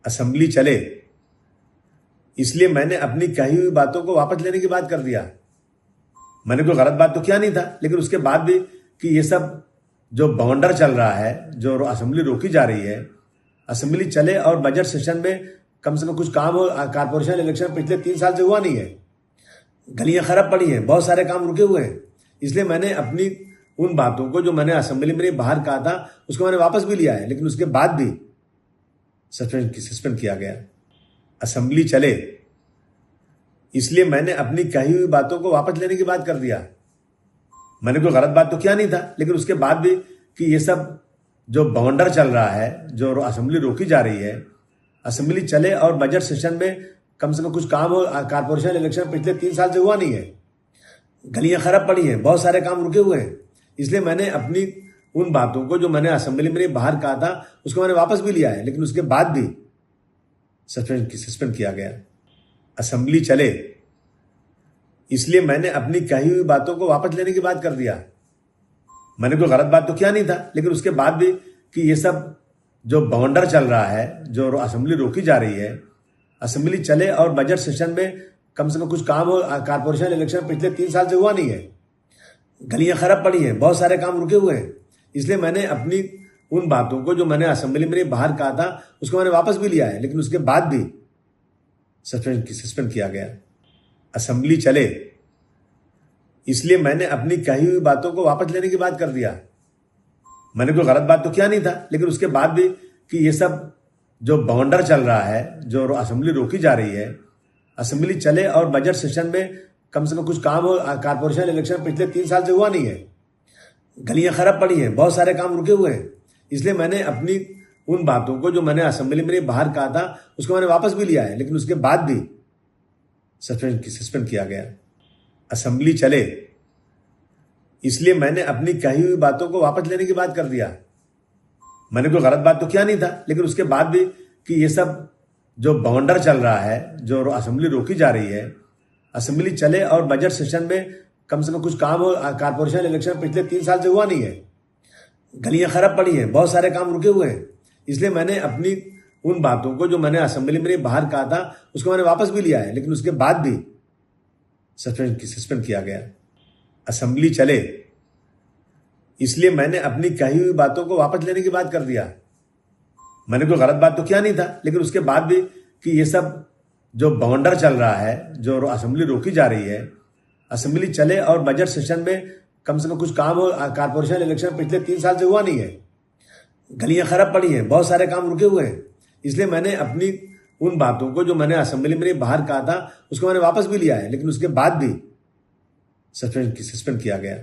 Assembly चले, इसलिए मैंने अपनी कही हुई बातों को वापस लेने की बात कर दिया। मैंने कोई गलत बात तो किया नहीं था, लेकिन उसके बाद भी कि ये सब जो बवंडर चल रहा है, जो असेंबली रोकी जा रही है, असेंबली चले और बजट सेशन में कम से कम कुछ काम हो। कारपोरेशन इलेक्शन पिछले 3 साल से हुआ नहीं है, गलियां खराब पड़ी हैं, बहुत सारे काम रुके हुए हैं। इसलिए मैंने अपनी उन बातों को जो मैंने असेंबली में बाहर कहा था उसको मैंने वापस भी लिया है, लेकिन उसके बाद भी सस्पेंड किया गया। असेंबली चले, इसलिए मैंने अपनी कही हुई बातों को वापस लेने की बात कर दिया। मैंने कोई गलत बात तो किया नहीं था, लेकिन उसके बाद भी कि ये सब जो बवंडर चल रहा है, जो असेंबली रोकी जा रही है, असेंबली चले और बजट सेशन में कम से कम कुछ काम हो। कारपोरेशन इलेक्शन पिछले 3 साल से हुआ नहीं है, गलियां खराब पड़ी हैं, बहुत सारे काम रुके हुए हैं। इसलिए मैंने अपनी उन बातों को जो मैंने असेंबली में बाहर कहा था उसको मैंने वापस भी लिया है, लेकिन उसके बाद भी सस्पेंड किया गया। असेंबली चले, इसलिए मैंने अपनी कही हुई बातों को वापस लेने की बात कर दिया। मैंने कोई गलत बात तो किया नहीं था, लेकिन उसके बाद भी कि ये सब जो बवंडर चल रहा है, जो असेंबली रोकी जा रही है, असेंबली चले और बजट सेशन में कम से कम कुछ काम हो। कारपोरेशन इलेक्शन पिछले 3 साल से हुआ नहीं है, गलियां खराब पड़ी हैं, बहुत सारे काम रुके हुए हैं। इसलिए मैंने अपनी उन बातों को जो मैंने असेंबली में बाहर कहा था उसको मैंने वापस भी लिया है, लेकिन उसके बाद भी सस्पेंड किया गया। असेंबली चले, इसलिए मैंने अपनी कही हुई बातों को वापस लेने की बात कर दिया। मैंने कोई गलत बात तो किया नहीं था, लेकिन उसके बाद भी कि ये सब जो बवंडर चल रहा है, जो असेंबली रोकी जा रही है, असेंबली चले और बजट सेशन में कम से कम कुछ काम हो। कारपोरेशन इलेक्शन पिछले 3 साल से हुआ नहीं है, गलियां खराब पड़ी हैं, बहुत सारे काम रुके हुए हैं। इसलिए मैंने अपनी उन बातों को जो मैंने असेंबली में बाहर कहा था उसको मैंने वापस भी लिया है, लेकिन उसके बाद भी सस्पेंड किया गया। असेंबली चले, इसलिए मैंने अपनी कही हुई बातों को वापस लेने की बात कर दिया। मैंने कोई गलत बात तो किया नहीं था, लेकिन उसके बाद भी कि ये सब जो बवंडर चल रहा है, जो असेंबली रोकी जा रही है, असेंबली चले और बजट सेशन में कम से कम कुछ काम हो। कारपोरेशन इलेक्शन पिछले 3 साल से हुआ नहीं है, गलियां खराब पड़ी हैं, बहुत सारे काम रुके हुए हैं। इसलिए मैंने अपनी उन बातों को जो मैंने असेंबली में बाहर कहा था उसको मैंने वापस भी लिया है, लेकिन उसके बाद भी सस्पेंड किया गया। असेंबली चले, इसलिए मैंने अपनी कही हुई बातों को वापस लेने की बात कर दिया। मैंने कोई गलत बात तो किया नहीं था, लेकिन उसके बाद भी कि ये सब जो बवंडर चल रहा है, जो असेंबली रोकी जा रही है, असेंबली चले और बजट सेशन में कम से कम कुछ काम हो। कारपोरेशन इलेक्शन पिछले 3 साल से हुआ नहीं है, गलियां खराब पड़ी हैं, बहुत सारे काम रुके हुए हैं। इसलिए मैंने अपनी उन बातों को जो मैंने असेंबली में बाहर कहा था उसको मैंने वापस भी लिया है, लेकिन उसके बाद भी असेंबली चले, इसलिए मैंने अपनी कही हुई बातों को वापस लेने की बात कर दिया। मैंने कोई गलत बात तो किया नहीं था, लेकिन उसके बाद भी कि ये सब जो बवंडर चल रहा है, जो असेंबली रोकी जा रही है, असेंबली चले और बजट सेशन में कम से कम कुछ काम हो। कारपोरेशन इलेक्शन पिछले 3 साल से हुआ नहीं है, गलियां खराब पड़ी हैं, बहुत सारे काम रुके हुए हैं। इसलिए मैंने अपनी उन बातों को जो मैंने असेंबली में बाहर कहा था उसको मैंने वापस भी लिया है, लेकिन उसके बाद भी सस्पेंड किया गया।